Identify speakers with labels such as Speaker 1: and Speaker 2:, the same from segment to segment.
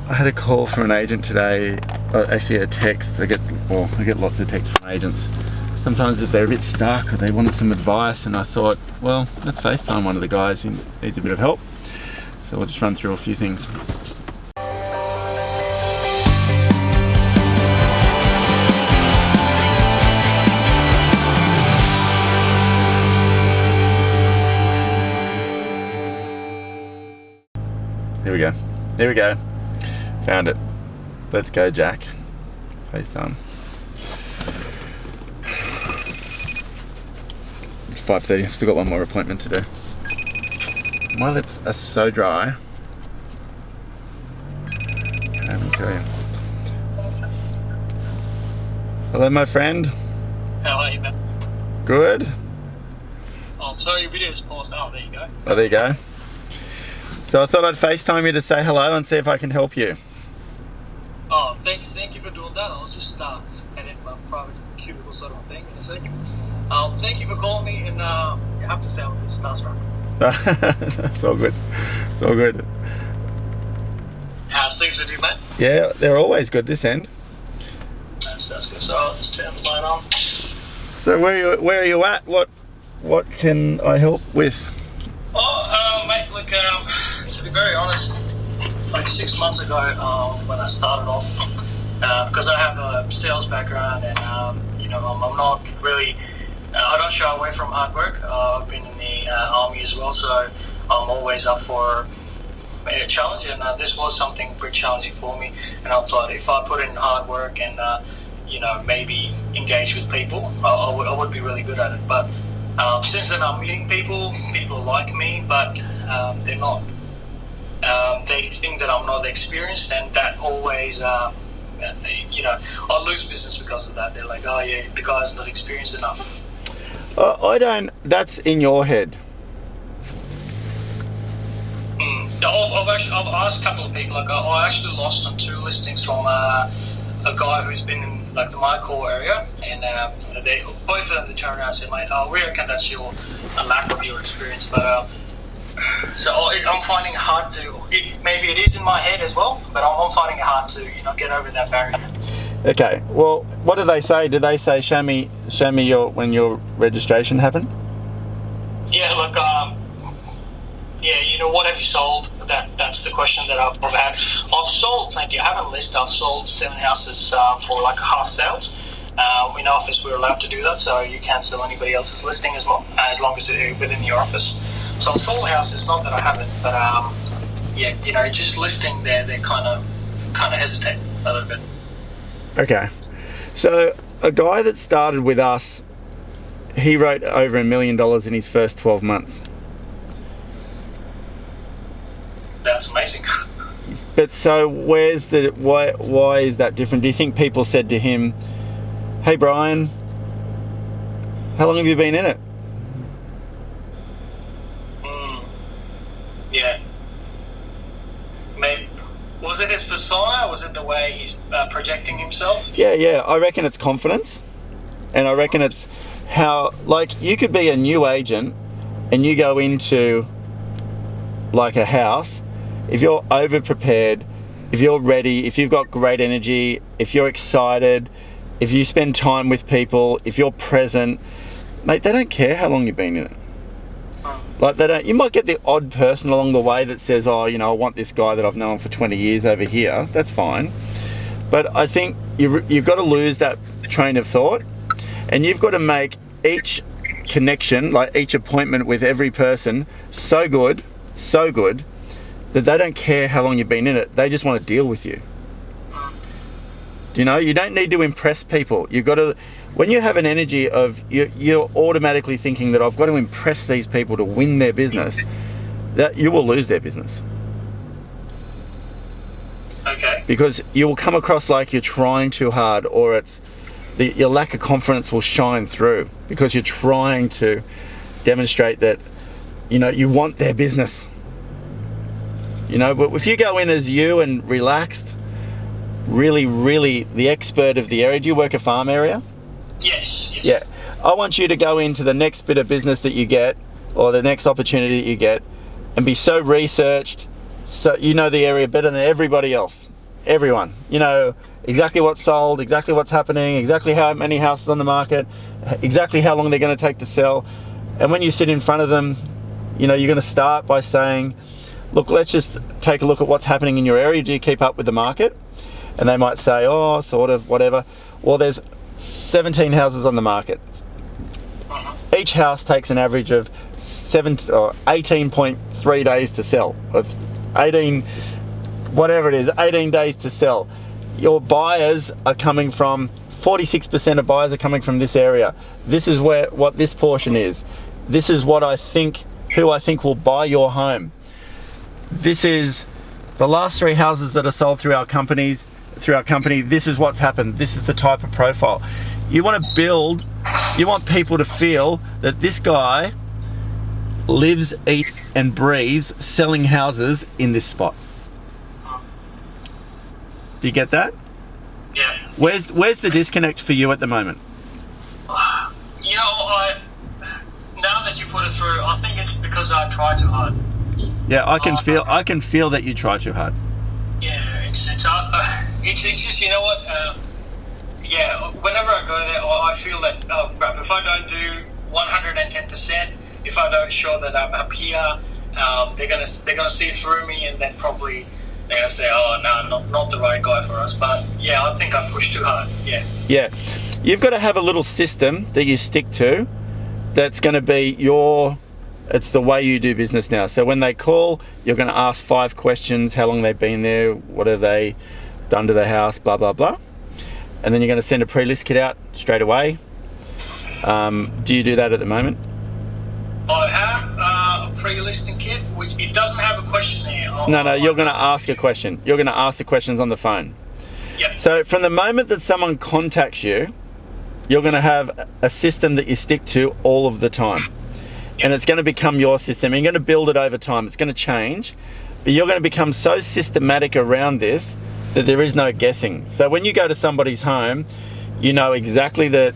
Speaker 1: I had a call from an agent today, actually a text. I get lots of texts from agents. Sometimes if they're a bit stuck or they wanted some advice, and I thought, well, let's FaceTime one of the guys who needs a bit of help. So we'll just run through a few things. There we go. Found it. Let's go, Jack. FaceTime. It's 5:30. I've still got one more appointment to do. My lips are so dry. Can't even tell you. Hello, my friend.
Speaker 2: How are you, man?
Speaker 1: Good.
Speaker 2: Oh, sorry, your video's paused. Oh, there you go.
Speaker 1: Oh, there you go. So I thought I'd FaceTime you to say hello and see if I can help you.
Speaker 2: Oh, thank you for doing that. I was just heading my private cubicle sort of thing in a second. Thank you for calling me, and you have to say I'm a bit starstruck.
Speaker 1: It's all good. It's all good.
Speaker 2: How's things with you, mate?
Speaker 1: Yeah, they're always good this end.
Speaker 2: That's good. So I'll just turn the light on.
Speaker 1: So where are you at? What can I help with?
Speaker 2: Oh, mate, look, to be very honest, like 6 months ago, when I started off, because I have a sales background and, I'm not really, I don't shy away from hard work. I've been in the army as well, so I'm always up for a challenge, and this was something pretty challenging for me. And I thought if I put in hard work and, maybe engage with people, I would be really good at it. But since then, I'm meeting people like me, but they're not. They think that I'm not experienced, and that always, I lose business because of that. They're like, oh yeah, the guy's not experienced enough.
Speaker 1: I don't. That's in your head.
Speaker 2: I've asked a couple of people. Like, I actually lost on 2 listings from a guy who's been in like the my core area, and they both of them turned around and said, mate, we reckon that's a lack of your experience. But so I'm finding it hard to. Maybe it is in my head as well, but I'm finding it hard to get over that barrier.
Speaker 1: Okay. Well, what do they say? Do they say show me when your registration happened?
Speaker 2: Yeah. Look. What have you sold? That's the question that I've had. I've sold plenty. I haven't listed. I've sold 7 houses for like half sales. In office, we're allowed to do that, so you can't sell anybody else's listing as well, as long as they're within your office. So I've sold houses, not that I haven't, but just listing there, they kind of hesitate a little bit.
Speaker 1: Okay. So a guy that started with us, he wrote over $1 million in his first 12 months.
Speaker 2: That's amazing.
Speaker 1: But so why is that different? Do you think people said to him, hey Brian, how long have you been in it?
Speaker 2: Yeah. Maybe. Was it his persona? Was it the way he's projecting himself?
Speaker 1: Yeah. I reckon it's confidence. And I reckon it's how, like, you could be a new agent and you go into like a house. If you're over prepared, if you're ready, if you've got great energy, if you're excited, if you spend time with people, if you're present, mate, they don't care how long you've been in it. Like, they don't. You might get the odd person along the way that says, oh, I want this guy that I've known for 20 years over here. That's fine. But I think you've got to lose that train of thought, and you've got to make each connection, like each appointment with every person, so good, that they don't care how long you've been in it. They just want to deal with you. You don't need to impress people. You've got to, when you have an energy of, you're automatically thinking that I've got to impress these people to win their business, that you will lose their business.
Speaker 2: Okay.
Speaker 1: Because you will come across like you're trying too hard, or your lack of confidence will shine through because you're trying to demonstrate that, you want their business. But if you go in as you and relaxed, really, really the expert of the area. Do you work a farm area?
Speaker 2: Yes.
Speaker 1: Yeah. I want you to go into the next bit of business that you get, or the next opportunity that you get, and be so researched, so you know the area better than everybody else. everyone. You know exactly what's sold, exactly what's happening, exactly how many houses on the market, exactly how long they're going to take to sell. And when you sit in front of them, you know, you're going to start by saying, look, let's just take a look at what's happening in your area. Do you keep up with the market? And they might say, oh, sort of, whatever. Well, there's 17 houses on the market. Each house takes an average of 18.3 days to sell. 18 days to sell. Your buyers are coming from, 46% of buyers are coming from this area. This is what this portion is. This is what I think, who I think will buy your home. This is the last 3 houses that are sold through our company. This is what's happened. This is the type of profile. You want to build, you want people to feel that this guy lives, eats and breathes selling houses in this spot. Do you get that?
Speaker 2: Yeah.
Speaker 1: Where's the disconnect for you at the moment?
Speaker 2: You know, now that you put it through, I think it's because I try too hard.
Speaker 1: Yeah, I can feel that you try too hard.
Speaker 2: Yeah, it's just, you know what? Yeah, whenever I go there, I feel that if I don't do 110%, if I don't show that I'm up here, they're gonna see through me, and then probably they're gonna say, oh no, not the right guy for us. But yeah, I think I pushed too hard. Yeah.
Speaker 1: Yeah, you've got to have a little system that you stick to. That's going to be it's the way you do business now. So when they call, you're going to ask 5 questions: how long they've been there, what have they done to the house, blah blah blah, and then you're going to send a pre-list kit out straight away. Do you do that at the moment?
Speaker 2: I have a pre-listing kit, which it doesn't have a questionnaire.
Speaker 1: No, you're going to ask a question. You're going to ask the questions on the phone.
Speaker 2: Yep.
Speaker 1: So from the moment that someone contacts you, you're going to have a system that you stick to all of the time. And it's going to become your system. You're going to build it over time. It's going to change, but you're going to become so systematic around this that there is no guessing. So when you go to somebody's home, you know exactly the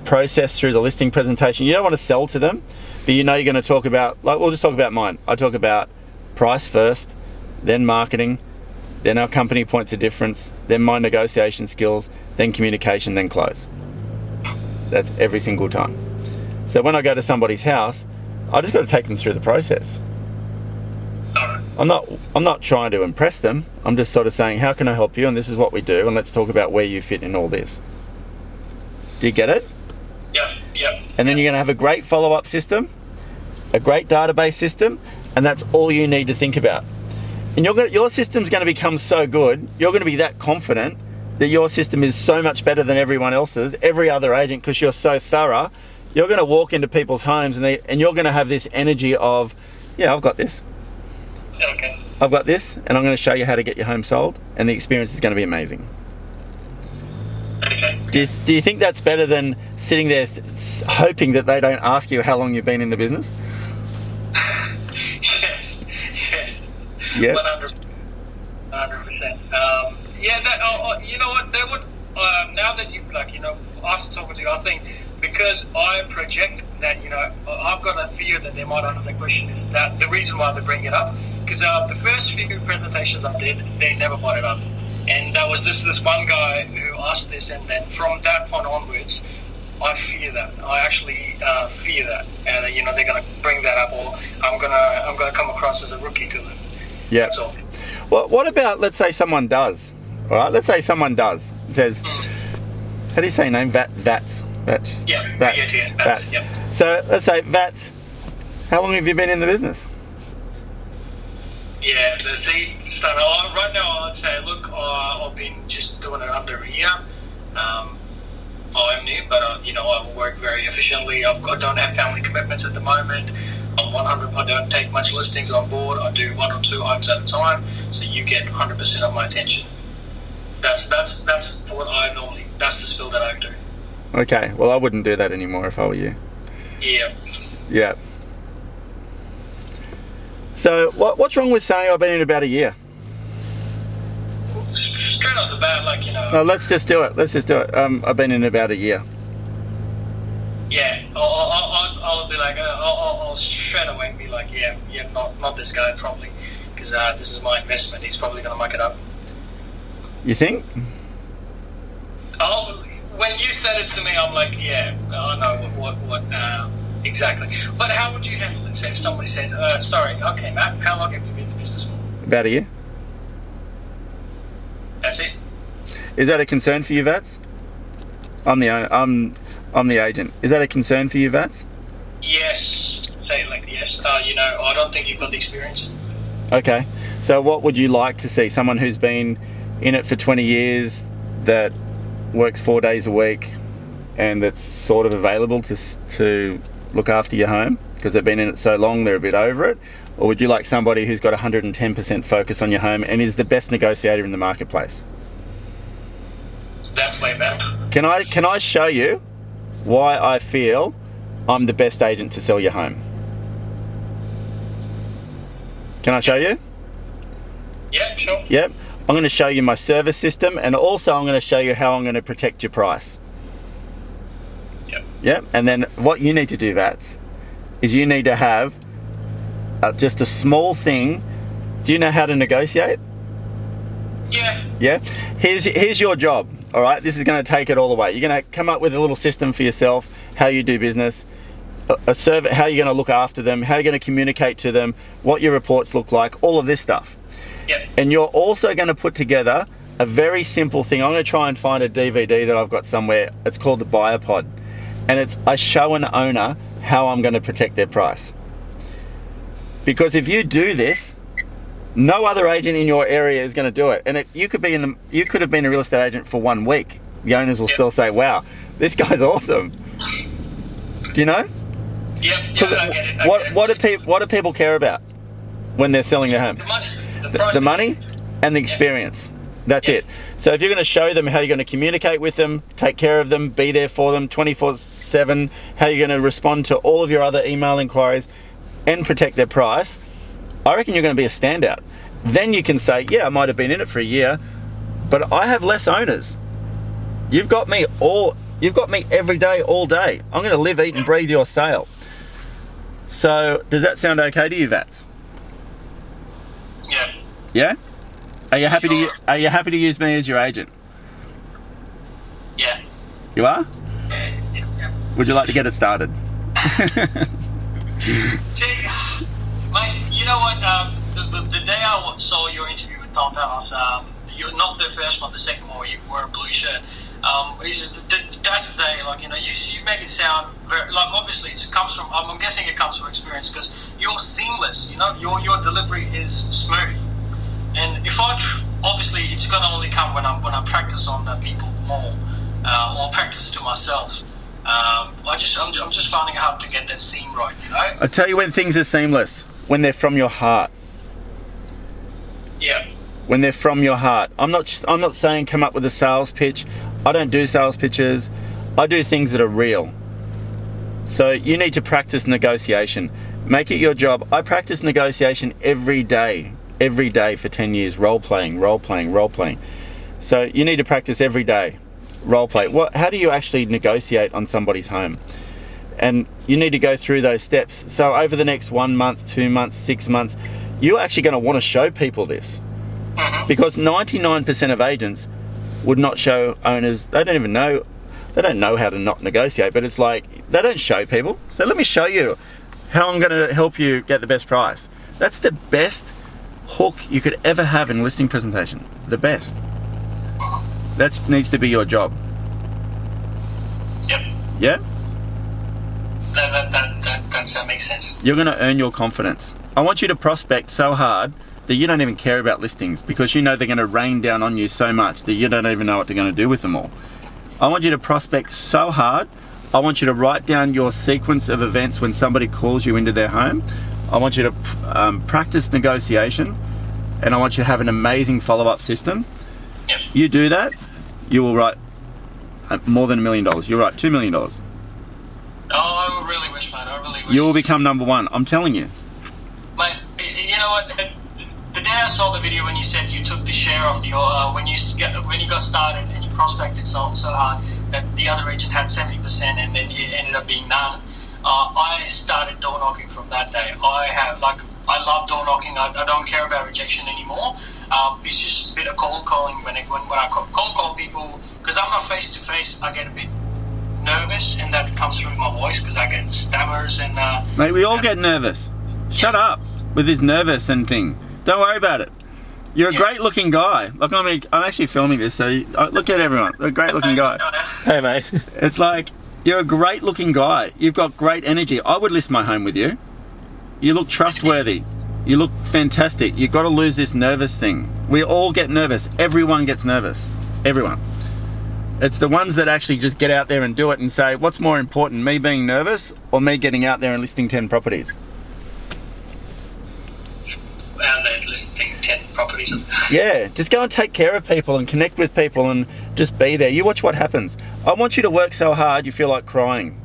Speaker 1: process through the listing presentation. You don't want to sell to them, but you know you're going to talk about, like, we'll just talk about mine. I talk about price first, then marketing, then our company points of difference, then my negotiation skills, then communication, then close. That's every single time. So when I go to somebody's house, I just got to take them through the process. I'm not trying to impress them. I'm just sort of saying, how can I help you? And this is what we do. And let's talk about where you fit in all this. Do you get it?
Speaker 2: Yep.
Speaker 1: And then you're going to have a great follow-up system, a great database system, and that's all you need to think about. And your system's going to become so good, you're going to be that confident that your system is so much better than everyone else's, every other agent, because you're so thorough. You're going to walk into people's homes and you're going to have this energy of, yeah, I've got this.
Speaker 2: Okay.
Speaker 1: I've got this, and I'm going to show you how to get your home sold, and the experience is going to be amazing.
Speaker 2: Okay.
Speaker 1: Do you think that's better than sitting there hoping that they don't ask you how long you've been in the business?
Speaker 2: Yes.
Speaker 1: Yeah.
Speaker 2: 100%. Yeah, you know what? They would, now that you've, after talking to you, I think because I project that, I've got a fear that they might ask the question is that the reason why they bring it up, because the first few presentations I did, they never brought it up. And there was this one guy who asked this, and then from that point onwards, I fear that. I actually fear that, and they're going to bring that up, or I'm going to come across as a rookie to them.
Speaker 1: Yeah.
Speaker 2: That's all.
Speaker 1: Well, what about, let's say someone does, all right? Let's say someone does, says, how do you say your name? Vats.
Speaker 2: Yeah,
Speaker 1: Vats.
Speaker 2: Yep.
Speaker 1: So let's say, Vats, how long have you been in the business?
Speaker 2: Yeah, right now I'd say, look, I've been just doing it under a year. I'm new, but I work very efficiently. I don't have family commitments at the moment. I'm 100. I don't take much listings on board. I do 1 or 2 homes at a time, so you get 100% of my attention. That's what I normally. That's the spill that I do.
Speaker 1: Okay, well I wouldn't do that anymore if I were you. Yeah. So what's wrong with saying I've been in about a year?
Speaker 2: Straight off the bat,
Speaker 1: No, let's just do it. I've been in about a year.
Speaker 2: Yeah, I'll be like, I'll straight away be like, not this guy probably, because this is my investment. He's probably gonna muck it up.
Speaker 1: You think?
Speaker 2: Oh, when you said it to me, I'm like, yeah, I know what exactly. But how would you handle it? Say if somebody says, sorry, okay, Matt, how long have you been in business for?
Speaker 1: About a year.
Speaker 2: That's it.
Speaker 1: Is that a concern for you, Vats? I'm the owner. I'm the agent. Is that a concern for you, Vats?
Speaker 2: Yes. Say it like yes. I don't think you've got the experience.
Speaker 1: Okay. So what would you like to see? Someone who's been in it for 20 years, that works 4 days a week, and that's sort of available to look after your home because they've been in it so long they're a bit over it? Or would you like somebody who's got 110% focus on your home and is the best negotiator in the marketplace?
Speaker 2: That's way better.
Speaker 1: Can I show you why I feel I'm the best agent to sell your home? Can I show you?
Speaker 2: Yeah, sure.
Speaker 1: Yep. I'm going to show you my service system, and also I'm going to show you how I'm going to protect your price.
Speaker 2: Yep.
Speaker 1: Yep. And then what you need to do, Vats, is you need to have just a small thing. Do you know how to negotiate?
Speaker 2: Yeah.
Speaker 1: Yeah. Here's your job. All right. This is going to take it all the way. You're going to come up with a little system for yourself, how you do business, a survey, how you're going to look after them, how you're going to communicate to them, what your reports look like, all of this stuff.
Speaker 2: Yep.
Speaker 1: And you're also going to put together a very simple thing. I'm going to try and find a DVD that I've got somewhere. It's called the Buyer Pod. And I show an owner how I'm going to protect their price. Because if you do this, no other agent in your area is going to do it. And you could have been a real estate agent for 1 week. The owners will still say, wow, this guy's awesome. Do you know?
Speaker 2: Yep. Yeah, I get it.
Speaker 1: What do people care about when they're selling their home?
Speaker 2: The money.
Speaker 1: The money and the experience. That's it. So if you're going to show them how you're going to communicate with them, take care of them, be there for them 24/7, how you're going to respond to all of your other email inquiries and protect their price, I reckon you're going to be a standout. Then you can say, yeah, I might have been in it for a year, but I have less owners. You've got me every day, all day. I'm going to live, eat and breathe your sale. So does that sound okay to you, Vats?
Speaker 2: Yeah.
Speaker 1: Yeah? Are you happy
Speaker 2: Sure.
Speaker 1: to use me as your agent?
Speaker 2: Yeah.
Speaker 1: You are?
Speaker 2: Yeah.
Speaker 1: Would you like to get it started?
Speaker 2: See, mate, you know what? The day I saw your interview with Tom Dallas, you're not the first one, the second one where you wore a blue shirt. That's the day, you make it sound very, obviously it comes from, I'm guessing it comes from experience because you're seamless, your delivery is smooth. And obviously it's going to only come when I practice on the people more, or practice to myself. I'm just finding out how to get that seam right,
Speaker 1: I tell you when things are seamless, when they're from your heart.
Speaker 2: Yeah.
Speaker 1: When they're from your heart. I'm not saying come up with a sales pitch. I don't do sales pitches. I do things that are real. So you need to practice negotiation. Make it your job. I practice negotiation every day for 10 years. Role playing. So you need to practice every day. Role play. How do you actually negotiate on somebody's home? And you need to go through those steps. So over the next 1 month, 2 months, 6 months, you're actually going to want to show people this. Because 99% of agents would not show owners, they don't know how to not negotiate, but it's like, they don't show people. So let me show you how I'm going to help you get the best price. That's the best hook you could ever have in a listing presentation. The best. That needs to be your job.
Speaker 2: Yep.
Speaker 1: Yeah?
Speaker 2: That makes sense.
Speaker 1: You're going to earn your confidence. I want you to prospect so hard that you don't even care about listings because you know they're going to rain down on you so much that you don't even know what they're going to do with them all. I want you to prospect so hard. I want you to write down your sequence of events when somebody calls you into their home. I want you to practice negotiation, and I want you to have an amazing follow-up system.
Speaker 2: Yep.
Speaker 1: You do that, you will write more than $1 million. You'll write $2 million.
Speaker 2: Oh, I really wish, mate. I really wish.
Speaker 1: You will become number one. I'm telling you.
Speaker 2: Mate, you know what? The day I saw the video when you said you took the share of the when you got started and you prospected so hard that the other agent had 70% and then it ended up being none. I started door knocking from that day. I love door knocking. I don't care about rejection anymore. It's just a bit of cold calling when I cold call people, because I'm not face to face. I get a bit nervous, and that comes through my voice because I get stammers and.
Speaker 1: Mate, we all get nervous. Shut up with this nervous and thing. Don't worry about it. You're a great looking guy. Look, I mean, I'm actually filming this, so look at everyone. You're a great looking guy.
Speaker 3: Hey, mate.
Speaker 1: It's like, you're a great looking guy. You've got great energy. I would list my home with you. You look trustworthy. You look fantastic. You've got to lose this nervous thing. We all get nervous. Everyone gets nervous. Everyone. It's the ones that actually just get out there and do it and say, what's more important, me being nervous or me getting out there and listing 10 properties?
Speaker 2: And then listing 10 properties.
Speaker 1: Yeah, just go and take care of people and connect with people and just be there. You watch what happens. I want you to work so hard you feel like crying.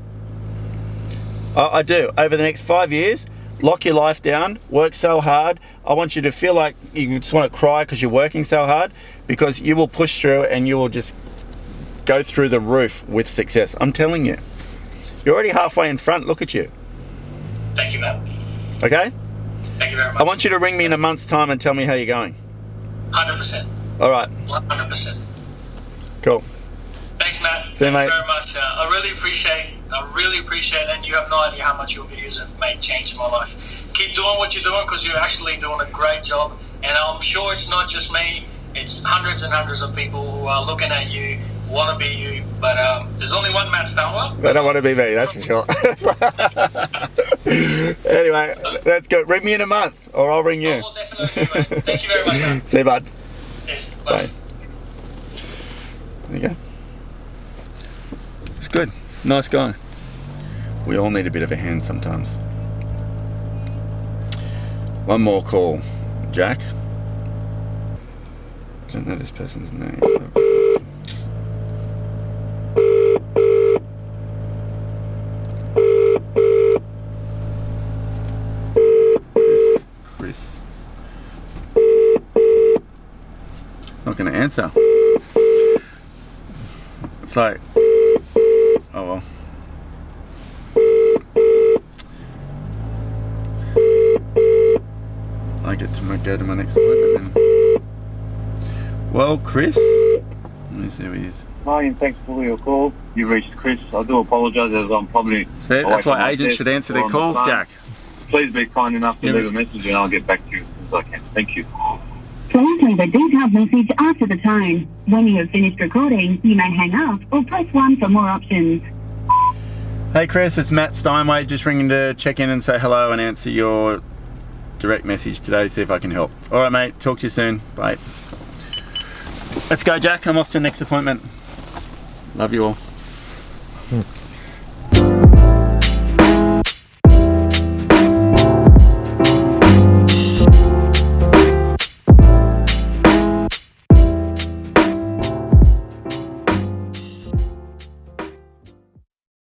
Speaker 1: I do. Over the next 5 years, lock your life down, work so hard. I want you to feel like you just want to cry because you're working so hard, because you will push through and you will just go through the roof with success. I'm telling you. You're already halfway in front. Look at you.
Speaker 2: Thank you, Matt.
Speaker 1: Okay?
Speaker 2: Thank you very much.
Speaker 1: I want you to ring me in a month's time and tell me how you're going.
Speaker 2: 100%.
Speaker 1: All right.
Speaker 2: 100%.
Speaker 1: Cool.
Speaker 2: Thanks, Matt.
Speaker 1: See you, mate.
Speaker 2: Thank you very much. I really appreciate, and you have no idea how much your videos have made change in my life. Keep doing what you're doing, because you're actually doing a great job. And I'm sure it's not just me. It's hundreds and hundreds of people who are looking at you, want to be you. But there's only one Matt Steinwede.
Speaker 1: I don't want to be me, that's for sure. Anyway, that's good. Ring me in a month, or I'll ring you.
Speaker 2: I will definitely do, mate. Thank you very much, man.
Speaker 1: See you, bud.
Speaker 2: Yes,
Speaker 1: Bye. There you go. It's good. Nice guy. We all need a bit of a hand sometimes. One more call. Jack. Don't know this person's name. Chris. It's not going to answer. It's like, oh well. I get to go to my next appointment then. Well, Chris, let me see who he is.
Speaker 4: Hi, and thanks for your call. You reached Chris. I do apologise, as I'm probably...
Speaker 1: See, that's why agents should answer their calls, Jack.
Speaker 4: Please be kind enough to leave a message and I'll get back to you as soon as I can. Thank you.
Speaker 5: Please leave a detailed message after the tone. When you have finished recording, you may hang up or press 1 for more options.
Speaker 1: Hey Chris, it's Matt Steinwede, just ringing to check in and say hello and answer your direct message today, see if I can help. Alright mate, talk to you soon. Bye. Let's go, Jack. I'm off to the next appointment. Love you all.